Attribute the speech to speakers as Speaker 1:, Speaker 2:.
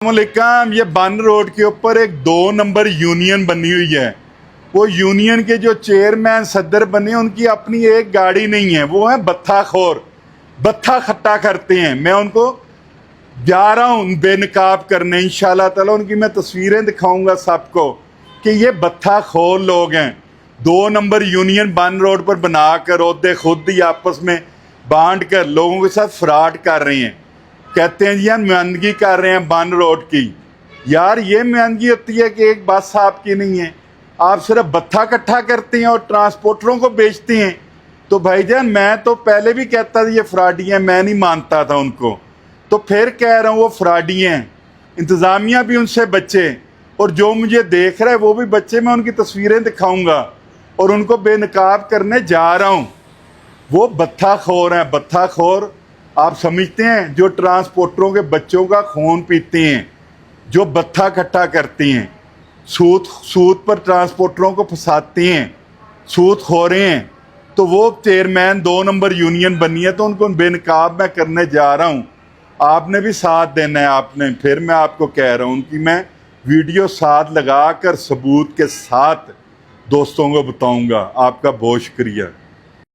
Speaker 1: अस्सलामुअलैकुम। ये बन रोड के ऊपर एक 2 नंबर यूनियन बनी हुई है। वो यूनियन के जो चेयरमैन सदर बने उनकी अपनी एक गाड़ी नहीं है, वो है बत्थाखोर, बत्था खट्टा करते हैं। मैं उनको जा रहा हूँ बेनकाब करने, इंशाल्लाह ताला उनकी मैं तस्वीरें दिखाऊंगा सबको कि ये बत्थाखोर लोग हैं। 2 नंबर यूनियन बन रोड पर बनाकर ओहदे खुद ही आपस में बांट कर लोगों के साथ फ्रॉड कर रहे हैं। कहते हैं जी यार नुमाइंदगी कर रहे हैं बन रोड की। यार ये नुमाइंदगी होती है कि एक बस आपकी नहीं है, आप सिर्फ बत्था इकट्ठा करते हैं और ट्रांसपोर्टरों को बेचते हैं। तो भाईजान मैं तो पहले भी कहता था ये फ्रॉडी हैं, मैं नहीं मानता था उनको, तो फिर कह रहा हूँ वो फ्रॉडी हैं। इंतज़ामिया भी उनसे बचे और जो मुझे देख रहा है वो भी बच्चे। मैं उनकी तस्वीरें दिखाऊंगा और उनको बेनकाब करने जा रहा हूँ। वो बत्थाखोर हैं, बत्थाखोर। आप समझते हैं जो ट्रांसपोर्टरों के बच्चों का खून पीते हैं, जो बत्था इकट्ठा करते हैं, सूद पर ट्रांसपोर्टरों को फंसाते हैं, सूद खोरे हैं। तो वो चेयरमैन 2 नंबर यूनियन बनी है, तो उनको बेनकाब मैं करने जा रहा हूँ। आपने भी साथ देना है। आपने फिर मैं आपको कह रहा हूँ उनकी मैं वीडियो साथ लगा कर सबूत के साथ दोस्तों को बताऊँगा। आपका बहुत शुक्रिया।